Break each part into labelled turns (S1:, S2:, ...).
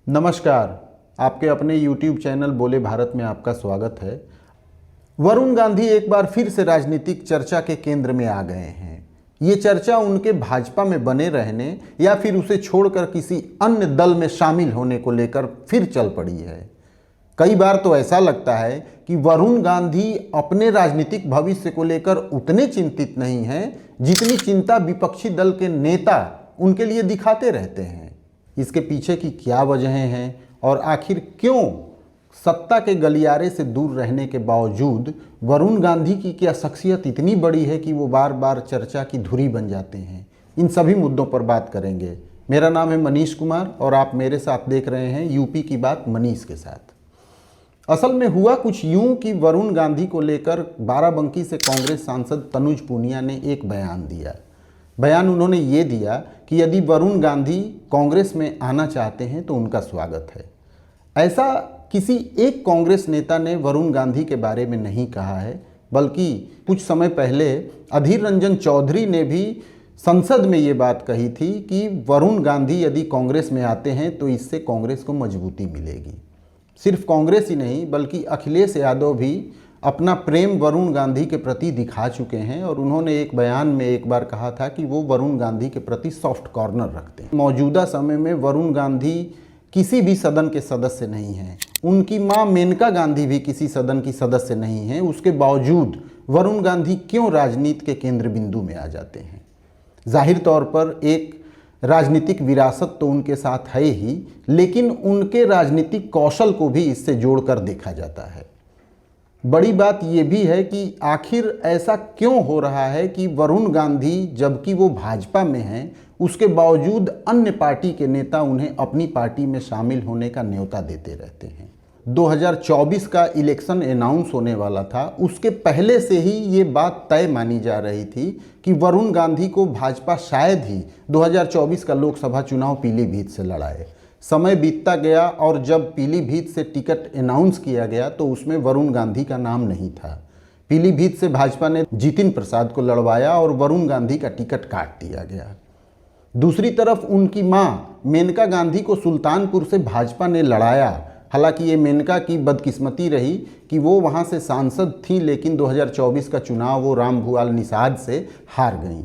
S1: नमस्कार। आपके अपने YouTube चैनल बोले भारत में आपका स्वागत है। वरुण गांधी एक बार फिर से राजनीतिक चर्चा के केंद्र में आ गए हैं। ये चर्चा उनके भाजपा में बने रहने या फिर उसे छोड़कर किसी अन्य दल में शामिल होने को लेकर फिर चल पड़ी है। कई बार तो ऐसा लगता है कि वरुण गांधी अपने राजनीतिक भविष्य को लेकर उतने चिंतित नहीं हैं जितनी चिंता विपक्षी दल के नेता उनके लिए दिखाते रहते हैं। इसके पीछे की क्या वजहें हैं और आखिर क्यों सत्ता के गलियारे से दूर रहने के बावजूद वरुण गांधी की क्या शख्सियत इतनी बड़ी है कि वो बार बार चर्चा की धुरी बन जाते हैं, इन सभी मुद्दों पर बात करेंगे। मेरा नाम है मनीष कुमार और आप मेरे साथ देख रहे हैं यूपी की बात मनीष के साथ। असल में हुआ कुछ यूं कि वरुण गांधी को लेकर बाराबंकी से कांग्रेस सांसद तनुज पुनिया ने एक बयान दिया। बयान उन्होंने ये दिया कि यदि वरुण गांधी कांग्रेस में आना चाहते हैं तो उनका स्वागत है। ऐसा किसी एक कांग्रेस नेता ने वरुण गांधी के बारे में नहीं कहा है, बल्कि कुछ समय पहले अधीर रंजन चौधरी ने भी संसद में ये बात कही थी कि वरुण गांधी यदि कांग्रेस में आते हैं तो इससे कांग्रेस को मजबूती मिलेगी। सिर्फ कांग्रेस ही नहीं बल्कि अखिलेश यादव भी अपना प्रेम वरुण गांधी के प्रति दिखा चुके हैं और उन्होंने एक बयान में एक बार कहा था कि वो वरुण गांधी के प्रति सॉफ्ट कॉर्नर रखते हैं। मौजूदा समय में वरुण गांधी किसी भी सदन के सदस्य नहीं हैं। उनकी मां मेनका गांधी भी किसी सदन की सदस्य नहीं हैं। उसके बावजूद वरुण गांधी क्यों राजनीति के केंद्र बिंदु में आ जाते हैं? जाहिर तौर पर एक राजनीतिक विरासत तो उनके साथ है ही, लेकिन उनके राजनीतिक कौशल को भी इससे जोड़कर देखा जाता है। बड़ी बात यह भी है कि आखिर ऐसा क्यों हो रहा है कि वरुण गांधी जबकि वो भाजपा में हैं उसके बावजूद अन्य पार्टी के नेता उन्हें अपनी पार्टी में शामिल होने का न्योता देते रहते हैं। 2024 का इलेक्शन अनाउंस होने वाला था, उसके पहले से ही ये बात तय मानी जा रही थी कि वरुण गांधी को भाजपा शायद ही 2024 का लोकसभा चुनाव पीलीभीत से लड़ाए। समय बीतता गया और जब पीलीभीत से टिकट अनाउंस किया गया तो उसमें वरुण गांधी का नाम नहीं था। पीलीभीत से भाजपा ने जितिन प्रसाद को लड़वाया और वरुण गांधी का टिकट काट दिया गया। दूसरी तरफ उनकी मां मेनका गांधी को सुल्तानपुर से भाजपा ने लड़ाया। हालांकि ये मेनका की बदकिस्मती रही कि वो वहां से सांसद थी, लेकिन 2024 का चुनाव वो रामभुआल निषाद से हार गईं।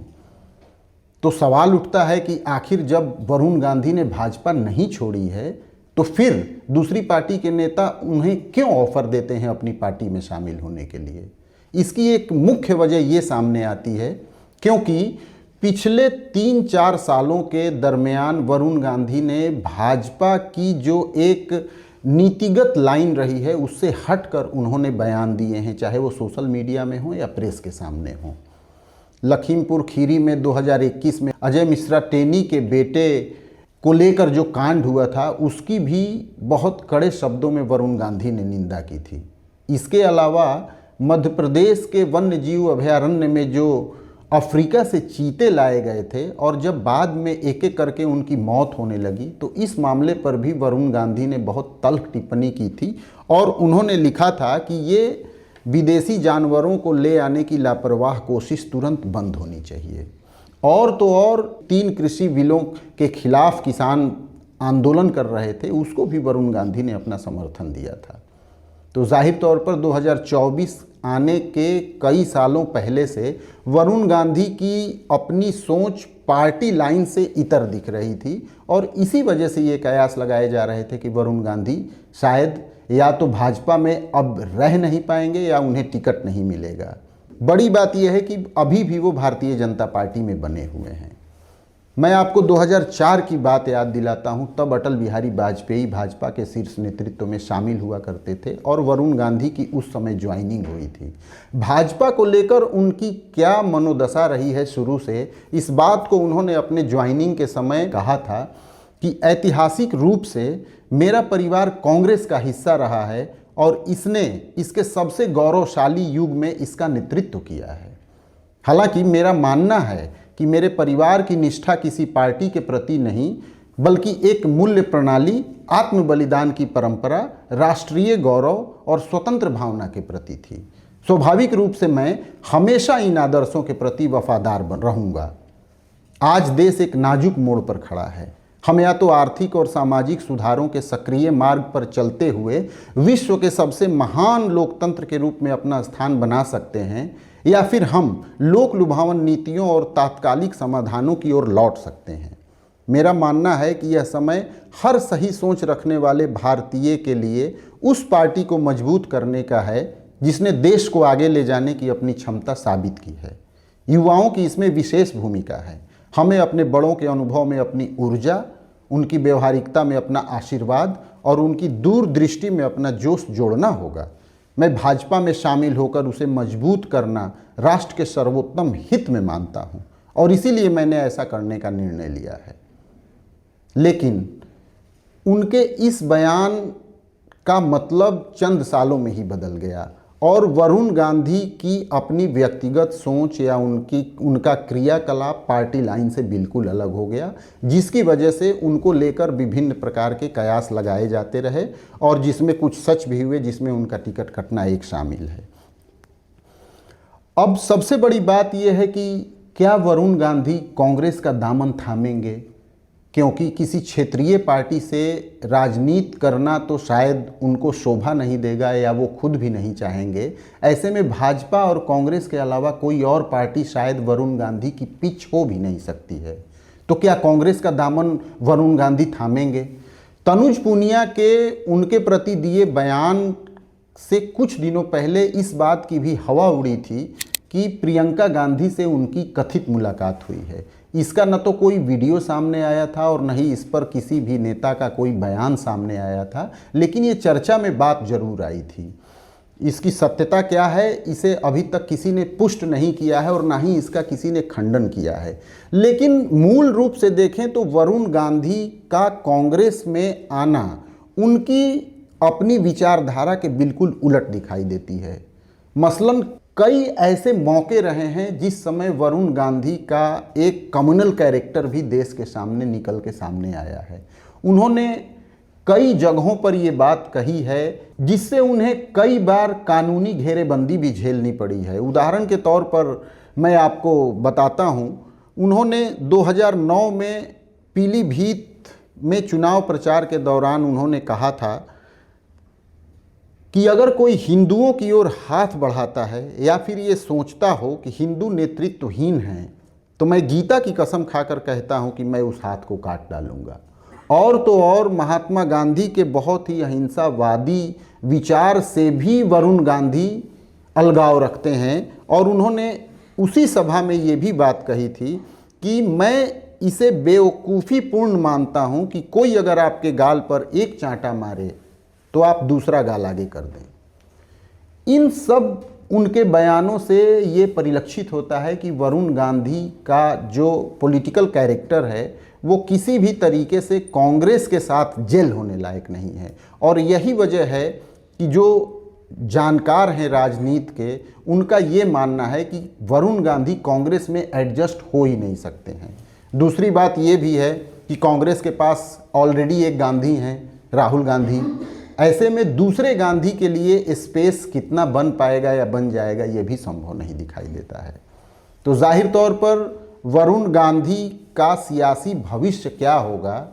S1: तो सवाल उठता है कि आखिर जब वरुण गांधी ने भाजपा नहीं छोड़ी है तो फिर दूसरी पार्टी के नेता उन्हें क्यों ऑफर देते हैं अपनी पार्टी में शामिल होने के लिए? इसकी एक मुख्य वजह ये सामने आती है क्योंकि पिछले 3-4 सालों के दरमियान वरुण गांधी ने भाजपा की जो एक नीतिगत लाइन रही है उससे हटकर उन्होंने बयान दिए हैं, चाहे वो सोशल मीडिया में हो या प्रेस के सामने हो। लखीमपुर खीरी में 2021 में अजय मिश्रा टेनी के बेटे को लेकर जो कांड हुआ था उसकी भी बहुत कड़े शब्दों में वरुण गांधी ने निंदा की थी। इसके अलावा मध्य प्रदेश के वन्य जीव अभयारण्य में जो अफ्रीका से चीते लाए गए थे और जब बाद में एक एक करके उनकी मौत होने लगी तो इस मामले पर भी वरुण गांधी ने बहुत तल्ख टिप्पणी की थी और उन्होंने लिखा था कि ये विदेशी जानवरों को ले आने की लापरवाह कोशिश तुरंत बंद होनी चाहिए। और तो और 3 कृषि बिलों के खिलाफ किसान आंदोलन कर रहे थे, उसको भी वरुण गांधी ने अपना समर्थन दिया था। तो जाहिर तौर पर 2024 आने के कई सालों पहले से वरुण गांधी की अपनी सोच पार्टी लाइन से इतर दिख रही थी और इसी वजह से ये कयास लगाए जा रहे थे कि वरुण गांधी शायद या तो भाजपा में अब रह नहीं पाएंगे या उन्हें टिकट नहीं मिलेगा। बड़ी बात यह है कि अभी भी वो भारतीय जनता पार्टी में बने हुए हैं। मैं आपको 2004 की बात याद दिलाता हूं, तब अटल बिहारी वाजपेयी भाजपा के शीर्ष नेतृत्व में शामिल हुआ करते थे और वरुण गांधी की उस समय ज्वाइनिंग हुई थी। भाजपा को लेकर उनकी क्या मनोदशा रही है शुरू से, इस बात को उन्होंने अपने ज्वाइनिंग के समय कहा था कि ऐतिहासिक रूप से मेरा परिवार कांग्रेस का हिस्सा रहा है और इसने इसके सबसे गौरवशाली युग में इसका नेतृत्व किया है। हालांकि मेरा मानना है कि मेरे परिवार की निष्ठा किसी पार्टी के प्रति नहीं बल्कि एक मूल्य प्रणाली, आत्म बलिदान की परंपरा, राष्ट्रीय गौरव और स्वतंत्र भावना के प्रति थी। स्वाभाविक रूप से मैं हमेशा इन आदर्शों के प्रति वफादार रहूंगा। आज देश एक नाजुक मोड़ पर खड़ा है। हम या तो आर्थिक और सामाजिक सुधारों के सक्रिय मार्ग पर चलते हुए विश्व के सबसे महान लोकतंत्र के रूप में अपना स्थान बना सकते हैं, या फिर हम लोक लुभावन नीतियों और तात्कालिक समाधानों की ओर लौट सकते हैं। मेरा मानना है कि यह समय हर सही सोच रखने वाले भारतीय के लिए उस पार्टी को मजबूत करने का है जिसने देश को आगे ले जाने की अपनी क्षमता साबित की है। युवाओं की इसमें विशेष भूमिका है। हमें अपने बड़ों के अनुभव में अपनी ऊर्जा, उनकी व्यवहारिकता में अपना आशीर्वाद और उनकी दूरदृष्टि में अपना जोश जोड़ना होगा। मैं भाजपा में शामिल होकर उसे मजबूत करना राष्ट्र के सर्वोत्तम हित में मानता हूं और इसीलिए मैंने ऐसा करने का निर्णय लिया है। लेकिन उनके इस बयान का मतलब चंद सालों में ही बदल गया और वरुण गांधी की अपनी व्यक्तिगत सोच या उनका क्रियाकलाप पार्टी लाइन से बिल्कुल अलग हो गया, जिसकी वजह से उनको लेकर विभिन्न प्रकार के कयास लगाए जाते रहे और जिसमें कुछ सच भी हुए, जिसमें उनका टिकट कटना एक शामिल है। अब सबसे बड़ी बात यह है कि क्या वरुण गांधी कांग्रेस का दामन थामेंगे, क्योंकि किसी क्षेत्रीय पार्टी से राजनीति करना तो शायद उनको शोभा नहीं देगा या वो खुद भी नहीं चाहेंगे। ऐसे में भाजपा और कांग्रेस के अलावा कोई और पार्टी शायद वरुण गांधी की पिच हो भी नहीं सकती है। तो क्या कांग्रेस का दामन वरुण गांधी थामेंगे? तनुज पुनिया के उनके प्रति दिए बयान से कुछ दिनों पहले इस बात की भी हवा उड़ी थी कि प्रियंका गांधी से उनकी कथित मुलाकात हुई है। इसका न तो कोई वीडियो सामने आया था और न ही इस पर किसी भी नेता का कोई बयान सामने आया था, लेकिन ये चर्चा में बात जरूर आई थी। इसकी सत्यता क्या है, इसे अभी तक किसी ने पुष्ट नहीं किया है और ना ही इसका किसी ने खंडन किया है। लेकिन मूल रूप से देखें तो वरुण गांधी का कांग्रेस में आना उनकी अपनी विचारधारा के बिल्कुल उलट दिखाई देती है। मसलन कई ऐसे मौके रहे हैं जिस समय वरुण गांधी का एक कम्युनल कैरेक्टर भी देश के सामने निकल के सामने आया है। उन्होंने कई जगहों पर ये बात कही है जिससे उन्हें कई बार कानूनी घेरेबंदी भी झेलनी पड़ी है। उदाहरण के तौर पर मैं आपको बताता हूँ, उन्होंने 2009 में पीलीभीत में चुनाव प्रचार के दौरान उन्होंने कहा था कि अगर कोई हिंदुओं की ओर हाथ बढ़ाता है या फिर ये सोचता हो कि हिंदू नेतृत्वहीन हैं, तो मैं गीता की कसम खाकर कहता हूं कि मैं उस हाथ को काट डालूंगा। और तो और महात्मा गांधी के बहुत ही अहिंसावादी विचार से भी वरुण गांधी अलगाव रखते हैं और उन्होंने उसी सभा में ये भी बात कही थी कि मैं इसे बेवकूफ़ीपूर्ण मानता हूं कि कोई अगर आपके गाल पर एक चांटा मारे तो आप दूसरा गाल आगे कर दें। इन सब उनके बयानों से ये परिलक्षित होता है कि वरुण गांधी का जो पॉलिटिकल कैरेक्टर है वो किसी भी तरीके से कांग्रेस के साथ जेल होने लायक नहीं है। और यही वजह है कि जो जानकार हैं राजनीति के, उनका ये मानना है कि वरुण गांधी कांग्रेस में एडजस्ट हो ही नहीं सकते हैं। दूसरी बात ये भी है कि कांग्रेस के पास ऑलरेडी एक गांधी हैं, राहुल गांधी। ऐसे में दूसरे गांधी के लिए स्पेस कितना बन पाएगा या बन जाएगा ये भी संभव नहीं दिखाई देता है। तो जाहिर तौर पर वरुण गांधी का सियासी भविष्य क्या होगा,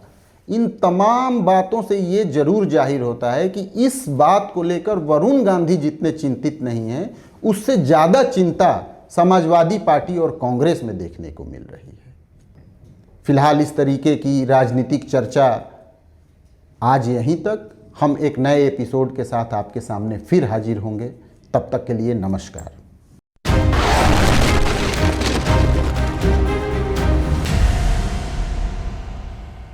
S1: इन तमाम बातों से ये जरूर जाहिर होता है कि इस बात को लेकर वरुण गांधी जितने चिंतित नहीं हैं, उससे ज़्यादा चिंता समाजवादी पार्टी और कांग्रेस में देखने को मिल रही है। फिलहाल इस तरीके की राजनीतिक चर्चा आज यहीं तक। हम एक नए एपिसोड के साथ आपके सामने फिर हाजिर होंगे। तब तक के लिए नमस्कार।